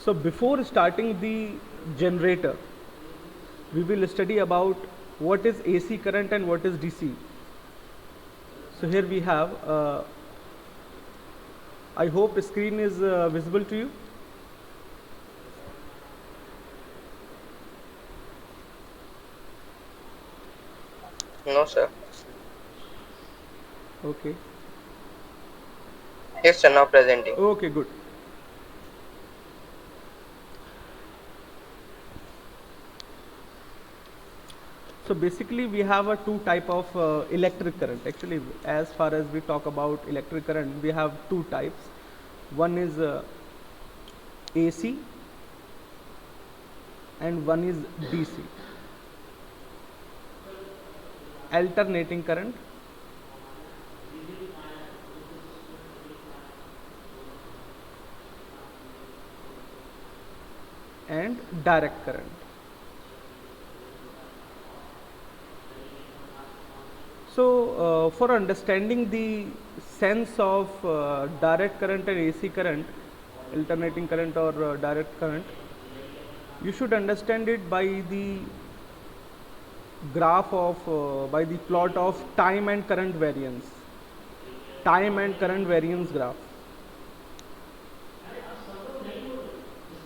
So before starting the generator, we will study about what is AC current and what is DC. So here we have, I hope the screen is visible to you. No, sir. Okay. Yes, sir. Now presenting. Okay, good. So basically we have a two type of electric current. Actually, as far as we talk about electric current, we have two types. One is AC and one is DC, alternating current. And direct current. So for understanding the sense of direct current and AC current, alternating current or direct current, you should understand it by the graph of by the plot of time and current variance, time and current variance graph.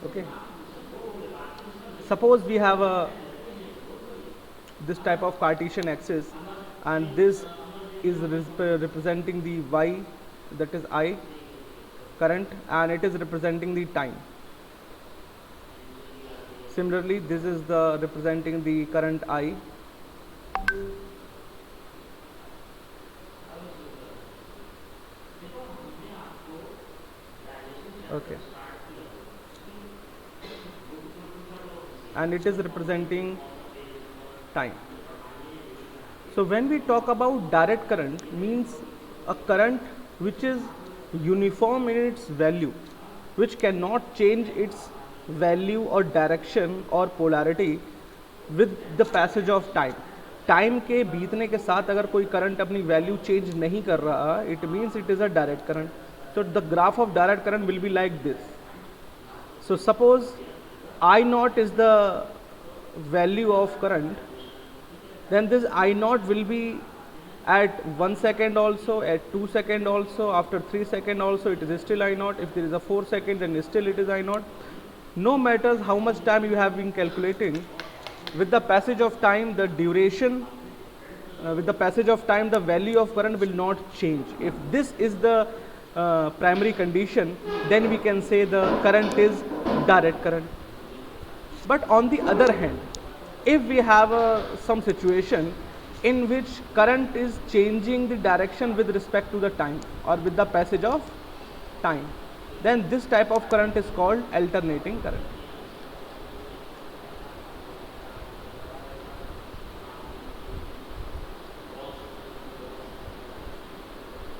Okay, suppose we have a this type of Cartesian axis, and this is representing the y, that is I current, and it is representing the time. Similarly, this is the representing the current I. Okay, and it is representing time. So when we talk about direct current, means a current which is uniform in its value, which cannot change its value or direction or polarity with the passage of time. Time के बीतने के साथ अगर कोई current अपनी value change नहीं कर रहा, it means it is a direct current. So the graph of direct current will be like this. So suppose I naught is the value of current, then this I naught will be at 1 second also, at 2 second also, after 3 second also it is still I naught. If there is a 4 second, then still it is I naught. No matters how much time you have been calculating, with the passage of time the duration, with the passage of time the value of current will not change. If this is the primary condition, then we can say the current is direct current. But on the other hand, if we have some situation in which current is changing the direction with respect to the time or with the passage of time, then this type of current is called alternating current.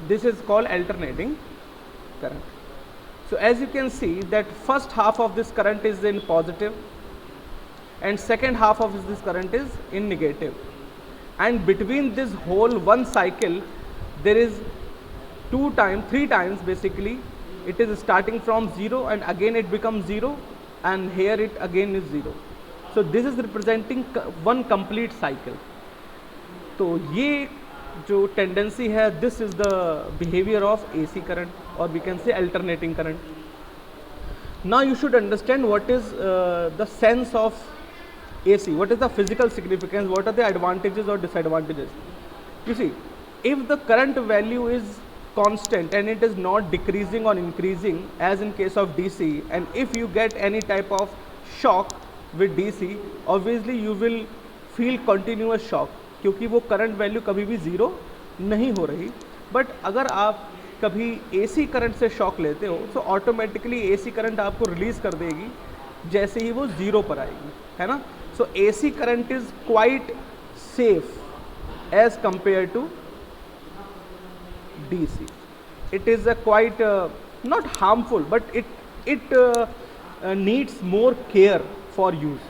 This is called alternating current. So as you can see that first half of this current is in positive and second half of this current is in negative, and between this whole one cycle there is three times basically it is starting from 0 and again it becomes 0, and here it again is 0. So this is representing one complete cycle. तो ये जो tendency है, this is the behaviour of AC current और we can say alternating current. Now you should understand what is the sense of AC, what is the physical significance, what are the advantages or disadvantages. You see, if the current value is constant and it is not decreasing or increasing as in case of DC, and if you get any type of shock with DC, obviously you will feel continuous shock, क्योंकि वो current value कभी भी zero नहीं हो रही. But अगर आप कभी AC करंट से शॉक लेते हो तो ऑटोमेटिकली AC करंट आपको रिलीज़ कर देगी जैसे ही वो ज़ीरो पर आएगी, है ना. So AC current is quite safe as compare to DC. It is a quite not harmful, but it needs more care for use.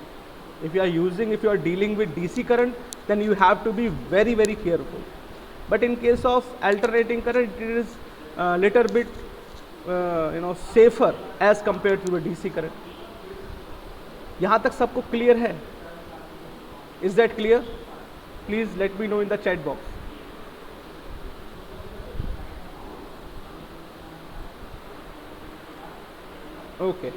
If you are dealing with DC current, then you have to be very very careful. But in case of alternating current, it is little bit safer as compared to a DC current. यहाँ तक सबको clear है? Is that clear? Please let me no in the chat box. Okay.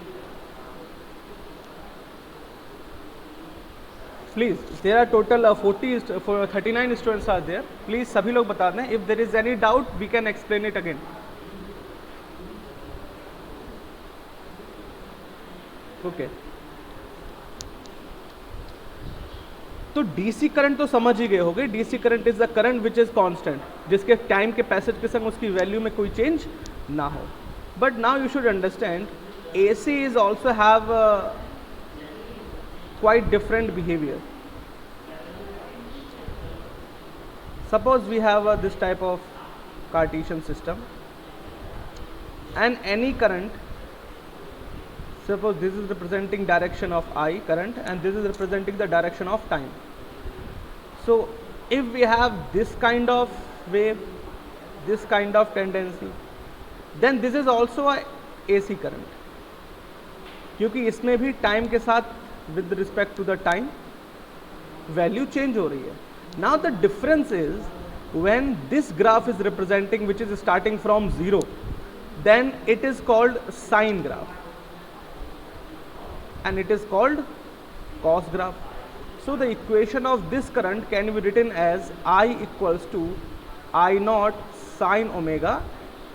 Please, there are total 39 students are there. Please सभी लोग बता दें. If there is any doubt, we can explain it again. Okay. तो DC current तो समझ ही गए होगे. DC current is the current which is constant, जिसके टाइम के पैसेज के संग उसकी वैल्यू में कोई चेंज ना हो. But now you should understand AC is also have quite different behavior. Suppose we have this type of Cartesian system, and any current, suppose this is representing direction of I current and this is representing the direction of time. So if we have this kind of wave, this kind of tendency, then this is also a AC current, क्योंकि इसमें भी time के साथ with respect to the time value change हो रही है. Now the difference is when this graph is representing which is starting from zero, then it is called sine graph and it is called cos graph. So the equation of this current can be written as I equals to I naught sin omega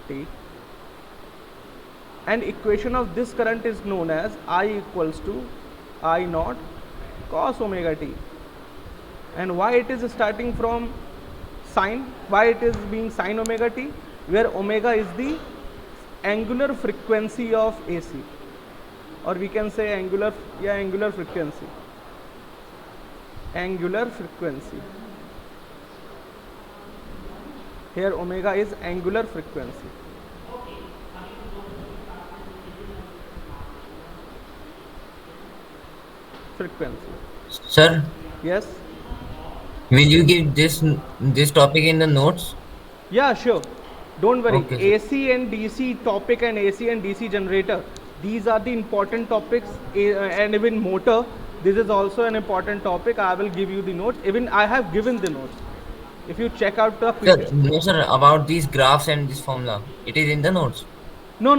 t, and equation of this current is known as I equals to I naught cos omega t. And why it is starting from sine, why it is being sin omega t, where omega is the angular frequency of AC, or we can say angular frequency. Angular frequency. Here omega is angular frequency. Frequency. Sir, Yes. will you give this topic in the notes? Yeah, sure. Don't worry. Okay, sir. AC and DC topic and AC and DC generator, these are the important topics. And even motor, this is also an important topic. I will give you the notes. Even I have given the notes. If you check out the Sir, PDF. no sir, about these graphs and this formula, it is in the notes. No.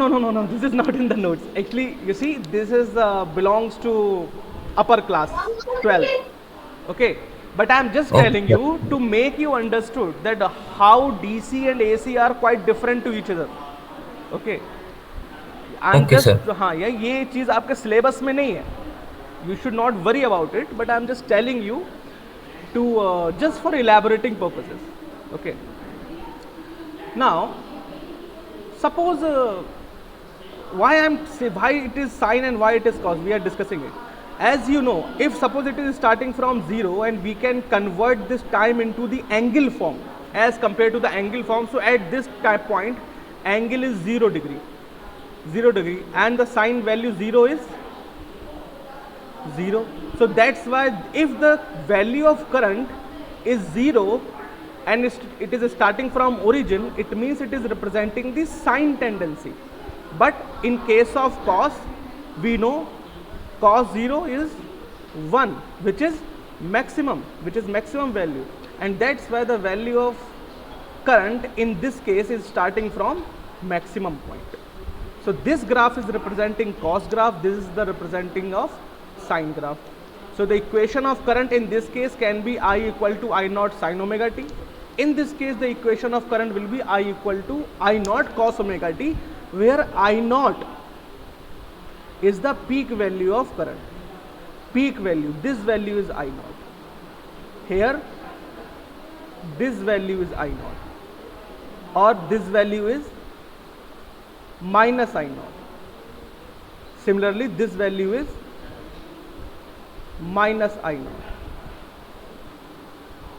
This is not in the notes. Actually, you see, this is belongs to upper class 12. Okay. But I am just Okay. telling you to make you understood that how DC and AC are quite different to each other. Okay. I'm Okay, just, sir. हाँ ये चीज़ आपके syllabus में नहीं है. You should not worry about it. But I'm just telling you to just for elaborating purposes. Okay. Now, suppose why it is sine and why it is cos, we are discussing it. As you know, if suppose it is starting from 0 and we can convert this time into the angle form as compared to the angle form, so at this point angle is 0 degree and the sine value 0 is 0. So that's why if the value of current is 0 and it is starting from origin, it means it is representing the sine tendency. But in case of cos, we know cos 0 is 1, which is maximum value, and that's why the value of current in this case is starting from maximum point. So this graph is representing cos graph, this is the representing of sine graph. So the equation of current in this case can be I equal to I naught sin omega t. In this case the equation of current will be I equal to I naught cos omega t, where I naught is the peak value of current. Peak value, this value is I naught. Here this value is I naught, or this value is minus I naught. Similarly, this value is minus I naught.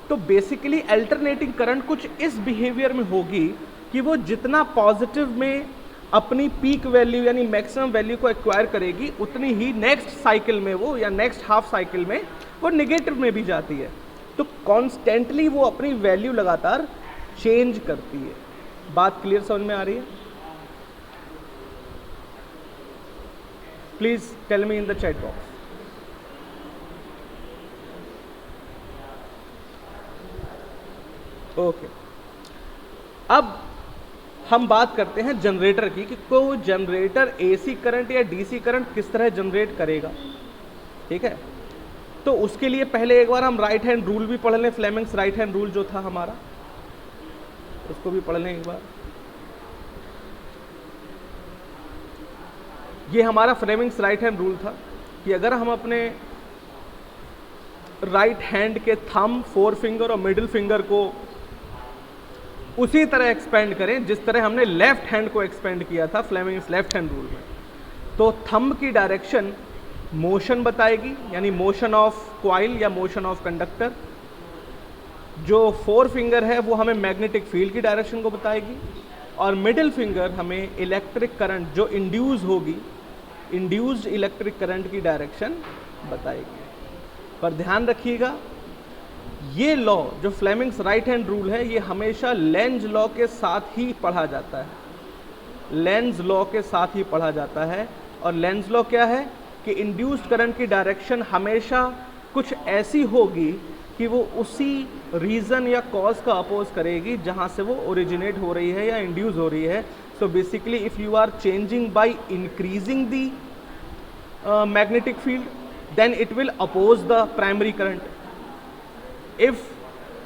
तो basically alternating current कुछ इस behaviour में होगी कि वो जितना positive में अपनी पीक वैल्यू यानी मैक्सिमम वैल्यू को एक्वायर करेगी, उतनी ही नेक्स्ट साइकिल में वो या नेक्स्ट हाफ साइकिल में वो नेगेटिव में भी जाती है. तो कॉन्स्टेंटली वो अपनी वैल्यू लगातार चेंज करती है. बात क्लियर समझ में आ रही है? Please tell me in the chat box. Okay, अब हम बात करते हैं जनरेटर की कि कोई जनरेटर एसी करंट या डीसी करंट किस तरह जनरेट करेगा। ठीक है, तो उसके लिए पहले एक बार हम राइट हैंड रूल भी पढ़ लें, फ्लेमिंग्स राइट हैंड रूल जो था हमारा, उसको भी पढ़ लें एक बार। ये हमारा फ्लेमिंग्स राइट हैंड रूल था कि अगर हम अपने राइट हैंड के थंब, फोर फिंगर और मिडिल फिंगर को उसी तरह एक्सपेंड करें जिस तरह हमने लेफ्ट हैंड को एक्सपेंड किया था फ्लेमिंग्स लेफ्ट हैंड रूल में, तो थंब की डायरेक्शन मोशन बताएगी, यानी मोशन ऑफ क्वाइल या मोशन ऑफ कंडक्टर। जो फोर फिंगर है वो हमें मैग्नेटिक फील्ड की डायरेक्शन को बताएगी, और मिडिल फिंगर हमें इलेक्ट्रिक करंट जो इंड्यूस होगी, इंड्यूस्ड इलेक्ट्रिक करंट की डायरेक्शन बताएगी। पर ध्यान रखिएगा, ये लॉ जो फ्लेमिंग्स राइट हैंड रूल है ये हमेशा लेंज लॉ के साथ ही पढ़ा जाता है, लेंज लॉ के साथ ही पढ़ा जाता है। और लेंज लॉ क्या है कि इंड्यूस्ड करंट की डायरेक्शन हमेशा कुछ ऐसी होगी कि वो उसी रीज़न या कॉज का अपोज करेगी जहाँ से वो ओरिजिनेट हो रही है या इंड्यूस हो रही है। So basically if you are changing by increasing the magnetic field, then it will oppose the primary current. If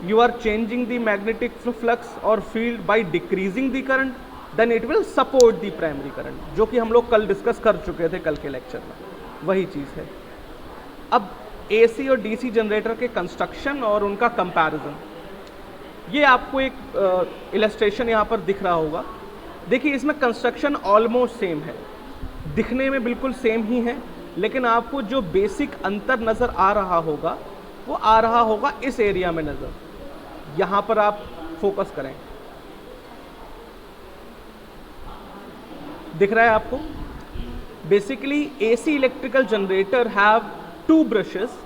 you are changing the magnetic flux or field by decreasing the current, then it will support the primary current, जो कि हम लोग कल discuss कर चुके थे कल के लेक्चर में, वही चीज़ है। अब AC और DC जनरेटर के कंस्ट्रक्शन और उनका कंपैरिजन, ये आपको एक इलस्ट्रेशन यहाँ पर दिख रहा होगा। देखिए इसमें कंस्ट्रक्शन ऑलमोस्ट सेम है, दिखने में बिल्कुल सेम ही है, लेकिन आपको जो बेसिक अंतर नज़र आ रहा होगा वो आ रहा होगा इस एरिया में नज़र। यहाँ पर आप फोकस करें, दिख रहा है आपको? Basically AC electrical generator have two brushes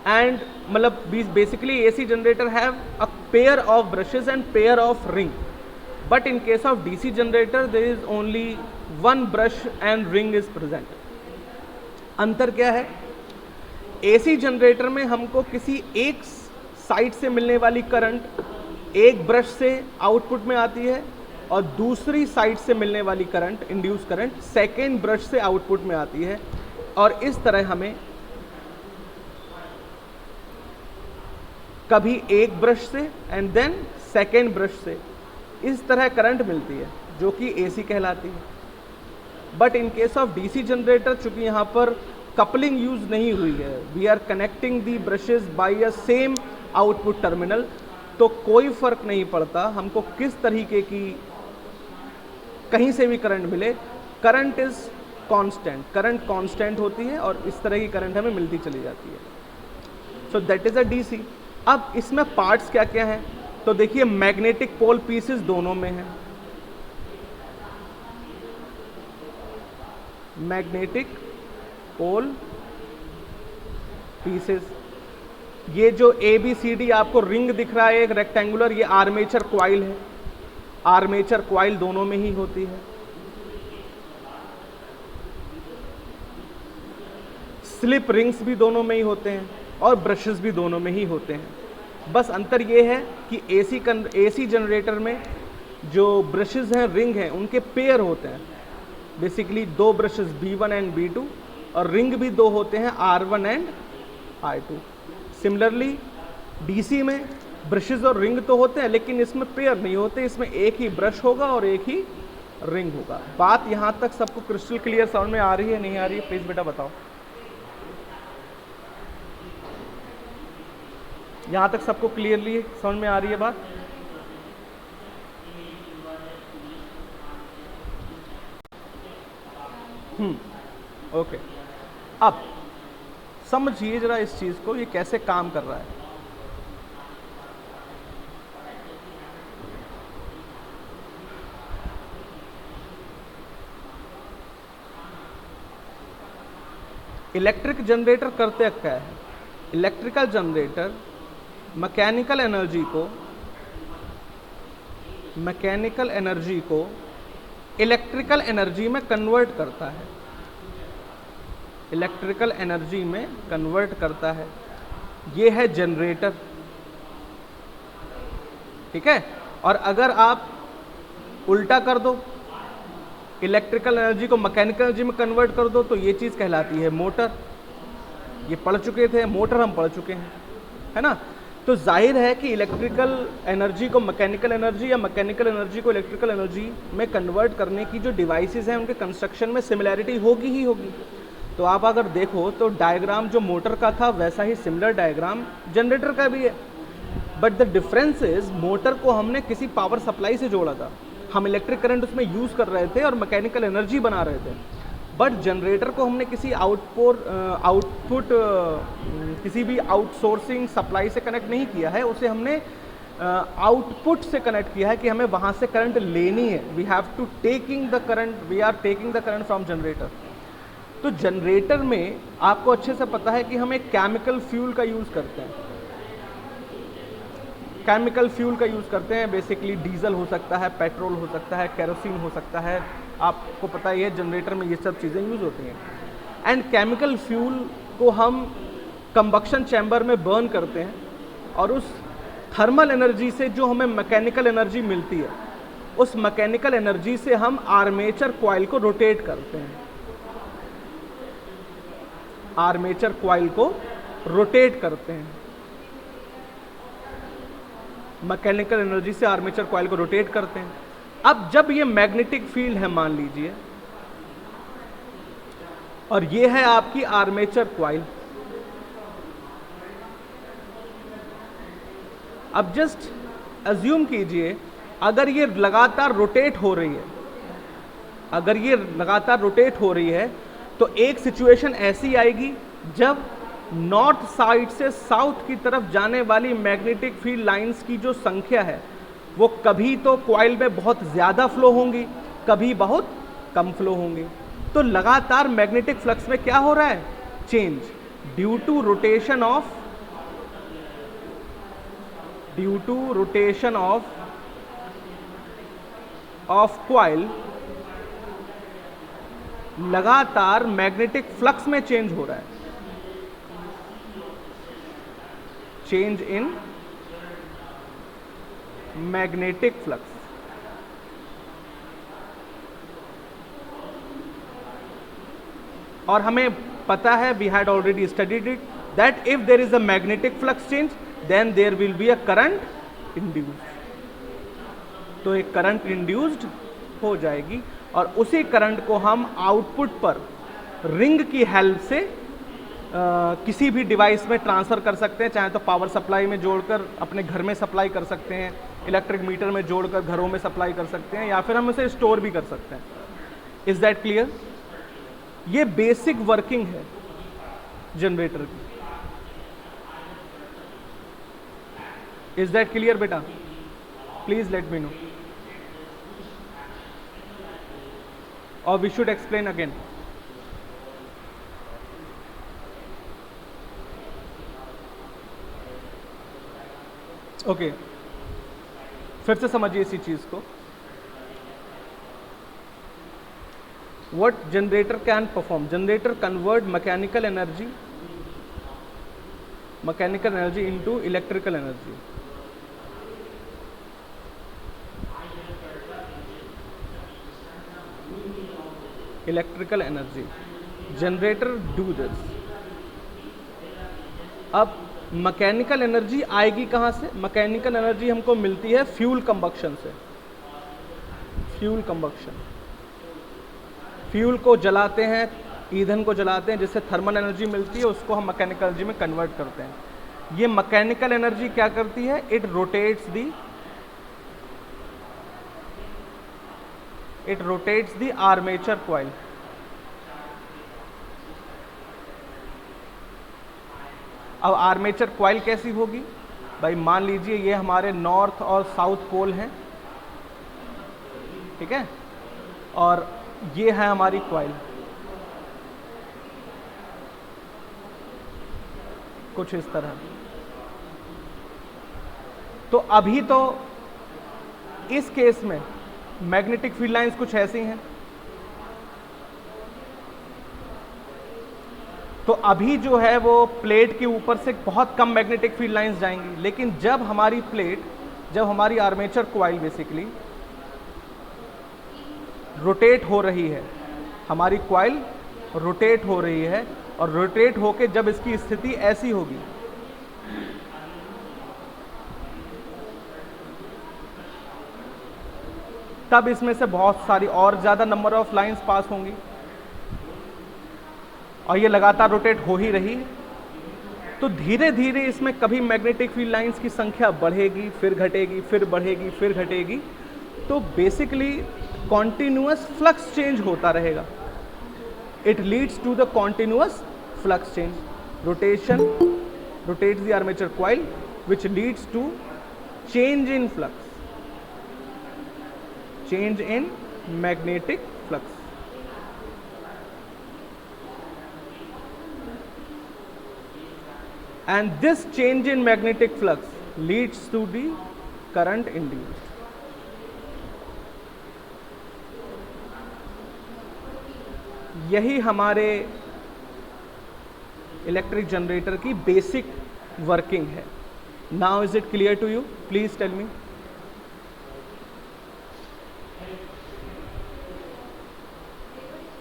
and मतलब basically AC generator have a pair of brushes and pair of ring, but in case of DC generator there is only one brush and ring is present. अंतर क्या है? AC generator में हमको किसी एक side से मिलने वाली करंट एक ब्रश से आउटपुट में आती है और दूसरी साइड से मिलने वाली current, induce current, second brush से आउटपुट में आती है। और इस तरह हमें कभी एक ब्रश से एंड देन सेकेंड ब्रश से इस तरह करंट मिलती है जो कि एसी कहलाती है। But in case of DC generator, चूंकि यहाँ पर कपलिंग यूज नहीं हुई है, we are connecting the brushes by a same output terminal, तो कोई फर्क नहीं पड़ता हमको किस तरीके की कहीं से भी करंट मिले, current is constant, current constant होती है और इस तरह की करंट हमें मिलती चली जाती है। So that is a DC. अब इसमें पार्ट्स क्या क्या हैं? तो देखिए मैग्नेटिक पोल पीसेस दोनों में हैं, मैग्नेटिक पोल पीसेस। ये जो ABCD आपको रिंग दिख रहा है एक रेक्टेंगुलर, ये आर्मेचर क्वाइल है, आर्मेचर क्वाइल दोनों में ही होती है। स्लिप रिंग्स भी दोनों में ही होते हैं और ब्रशेस भी दोनों में ही होते हैं। बस अंतर ये है कि एसी जनरेटर में जो ब्रशेस हैं, रिंग हैं, उनके पेयर होते हैं। बेसिकली दो ब्रशेस B1 एंड B2 और रिंग भी दो होते हैं R1 and I2। Similarly DC में ब्रशेस और रिंग तो होते हैं लेकिन इसमें पेयर नहीं होते, इसमें एक ही ब्रश होगा और एक ही रिंग होगा। बात यहाँ तक सबको क्रिस्टल क्लियर समझ में आ रही है, नहीं आ रही है? प्लीज़ बेटा बताओ। यहाँ तक सबको क्लियरली समझ में आ रही है बात? ओके। अब समझिए जरा इस चीज़ को, ये कैसे काम कर रहा है। इलेक्ट्रिक जनरेटर करते क्या है? इलेक्ट्रिकल जनरेटर मैकेनिकल एनर्जी को इलेक्ट्रिकल एनर्जी में कन्वर्ट करता है, इलेक्ट्रिकल एनर्जी में कन्वर्ट करता है। ये है जनरेटर। ठीक है। और अगर आप उल्टा कर दो, इलेक्ट्रिकल एनर्जी को मैकेनिकल एनर्जी में कन्वर्ट कर दो, तो ये चीज़ कहलाती है मोटर। ये पढ़ चुके थे, मोटर हम पढ़ चुके हैं, है ना। तो जाहिर है कि इलेक्ट्रिकल एनर्जी को मैकेनिकल एनर्जी या मैकेनिकल एनर्जी को इलेक्ट्रिकल एनर्जी में कन्वर्ट करने की जो डिवाइसेस हैं उनके कंस्ट्रक्शन में सिमिलैरिटी होगी ही होगी। तो आप अगर देखो तो डायग्राम जो मोटर का था वैसा ही सिमिलर डायग्राम जनरेटर का भी है, but the difference is motor को हमने किसी पावर सप्लाई से जोड़ा था, हम इलेक्ट्रिक करंट उसमें यूज़ कर रहे थे और मैकेनिकल एनर्जी बना रहे थे। बट जनरेटर को हमने किसी आउटपुट किसी भी आउटसोर्सिंग सप्लाई से कनेक्ट नहीं किया है, उसे हमने आउटपुट से कनेक्ट किया है कि हमें वहाँ से करंट लेनी है। We have to taking the current, we are taking the current from generator. तो जनरेटर में आपको अच्छे से पता है कि हम एक केमिकल फ्यूल का यूज़ करते हैं, केमिकल फ्यूल का यूज़ करते हैं। बेसिकली डीजल हो सकता है, पेट्रोल हो सकता है, केरोसिन हो सकता है, आपको पता ही है जनरेटर में ये सब चीज़ें यूज़ होती हैं। एंड केमिकल फ्यूल को हम कंबक्शन चैम्बर में बर्न करते हैं और उस थर्मल एनर्जी से जो हमें मैकेनिकल एनर्जी मिलती है, उस मैकेनिकल एनर्जी से हम आर्मेचर कॉइल को रोटेट करते हैं, आर्मेचर कॉइल को रोटेट करते हैं। मैकेनिकल एनर्जी से आर्मेचर कॉइल को रोटेट करते हैं। अब जब ये मैग्नेटिक फील्ड है मान लीजिए, और ये है आपकी आर्मेचर कॉइल, अब जस्ट अज्यूम कीजिए अगर ये लगातार रोटेट हो रही है, अगर ये लगातार रोटेट हो रही है तो एक सिचुएशन ऐसी आएगी जब नॉर्थ साइड से साउथ की तरफ जाने वाली मैग्नेटिक फील्ड लाइंस की जो संख्या है वो कभी तो कॉइल में बहुत ज़्यादा फ्लो होंगी, कभी बहुत कम फ्लो होंगी। तो लगातार मैग्नेटिक फ्लक्स में क्या हो रहा है? Change due to rotation of coil. लगातार मैग्नेटिक फ्लक्स में चेंज हो रहा है, चेंज इन मैग्नेटिक फ्लक्स। और हमें पता है, we had already studied it, that if there is a magnetic flux change then there will be a current induced. तो एक करंट इंड्यूस्ड हो जाएगी और उसी करंट को हम आउटपुट पर रिंग की हेल्प से किसी भी डिवाइस में ट्रांसफ़र कर सकते हैं, चाहे तो पावर सप्लाई में जोड़कर अपने घर में सप्लाई कर सकते हैं, इलेक्ट्रिक मीटर में जोड़कर घरों में सप्लाई कर सकते हैं, या फिर हम इसे स्टोर भी कर सकते हैं। Is that clear? ये बेसिक वर्किंग है जनरेटर की। इज़ दैट क्लियर बेटा? प्लीज़ लेट मी नो, और we should explain again. Okay, फिर से समझिए इसी चीज को। What generator can perform? Generator convert mechanical energy into electrical energy. Electrical energy generator do this. अब मैकेनिकल एनर्जी आएगी कहाँ से? मैकेनिकल एनर्जी हमको मिलती है फ्यूल कंबक्शन से। फ्यूल कंबक्शन, फ्यूल को जलाते हैं, ईंधन को जलाते हैं, जिससे थर्मल एनर्जी मिलती है, उसको हम मैकेनिकल एनर्जी में कन्वर्ट करते हैं। ये मैकेनिकल एनर्जी क्या करती है? It rotates the armature coil. अब आर्मेचर कॉइल कैसी होगी भाई? मान लीजिए ये हमारे नॉर्थ और साउथ पोल हैं, ठीक है, और ये है हमारी कॉइल, कुछ इस तरह। तो अभी तो इस केस में मैग्नेटिक फील्ड लाइंस कुछ ऐसी हैं। तो अभी जो है वो प्लेट के ऊपर से बहुत कम मैग्नेटिक फील्ड लाइंस जाएंगी, लेकिन जब हमारी प्लेट जब हमारी आर्मेचर कॉइल बेसिकली रोटेट हो रही है, हमारी कॉइल रोटेट हो रही है, और रोटेट होके जब इसकी स्थिति ऐसी होगी, तब इसमें से बहुत सारी और ज़्यादा नंबर ऑफ लाइंस पास होंगी, और ये लगातार रोटेट हो ही रही है। तो धीरे धीरे इसमें कभी मैग्नेटिक फील्ड लाइंस की संख्या बढ़ेगी, फिर घटेगी, फिर बढ़ेगी, फिर घटेगी। तो बेसिकली कॉन्टिन्यूअस फ्लक्स चेंज होता रहेगा। It leads to the continuous flux change. Rotation rotates the armature coil, which leads to change in flux, change in magnetic flux. And this change in magnetic flux leads to the current induced. यही हमारे electric generator की basic working है. Now is it clear to you? Please tell me.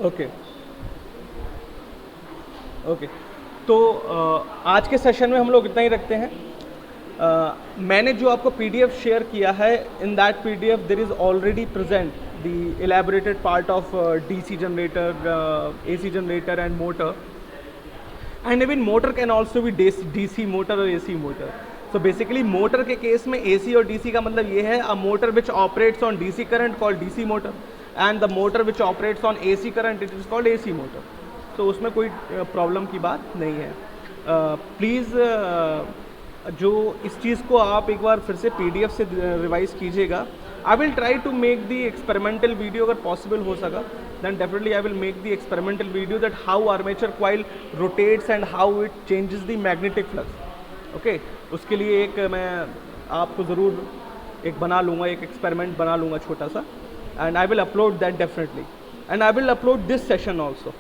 Okay okay, तो आज के session में हम लोग इतना ही रखते हैं. मैंने जो आपको पीडीएफ शेयर किया है, in that PDF there is already present the elaborated part of DC generator, AC generator and motor. And even motor can also be DC motor और AC motor. So basically motor के case में AC और DC का मतलब ये है, a motor which operates on DC current called DC motor, and the motor which operates on AC current it is called AC motor. तो उसमें कोई प्रॉब्लम की बात नहीं है. प्लीज़ जो इस चीज़ को आप एक बार फिर से पीडीएफ से रिवाइज कीजिएगा. I will try to make the experimental video, अगर पॉसिबल हो सका then definitely I will make the experimental video that how armature coil rotates and how it changes the magnetic flux. Okay, उसके लिए एक मैं आपको ज़रूर एक बना लूँगा, एक एक्सपेरिमेंट बना लूँगा छोटा सा, and I will upload that definitely, and I will upload this session also.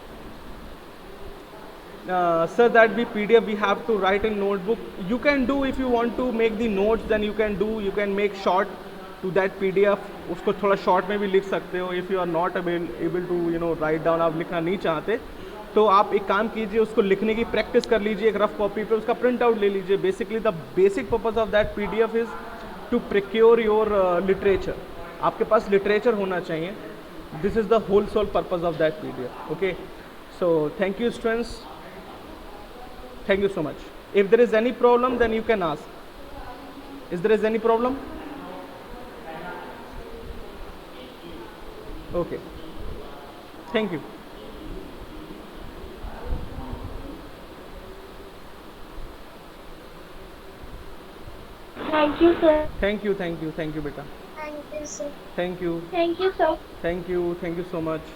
Sir, that be PDF we have to write in notebook. You can do, if you want to make the notes, then you can do, you can make short to that PDF. उसको थोड़ा short में भी लिख सकते हो. If you are not able to write down, आप लिखना नहीं चाहते, तो आप एक काम कीजिए, उसको लिखने की प्रैक्टिस कर लीजिए एक रफ कॉपी पे, उसका प्रिंट आउट ले लीजिए. Basically the basic purpose of that PDF is to procure your literature. आपके पास लिटरेचर होना चाहिए. This is the whole sole purpose of that PDF. Okay, so thank you students, thank you so much. If there is any problem, then you can ask. Is there is any problem? Okay, thank you. Thank you, sir. Thank you, thank you, thank you beta. Thank you, sir. Thank you, Thank you, sir. thank you, thank you so much.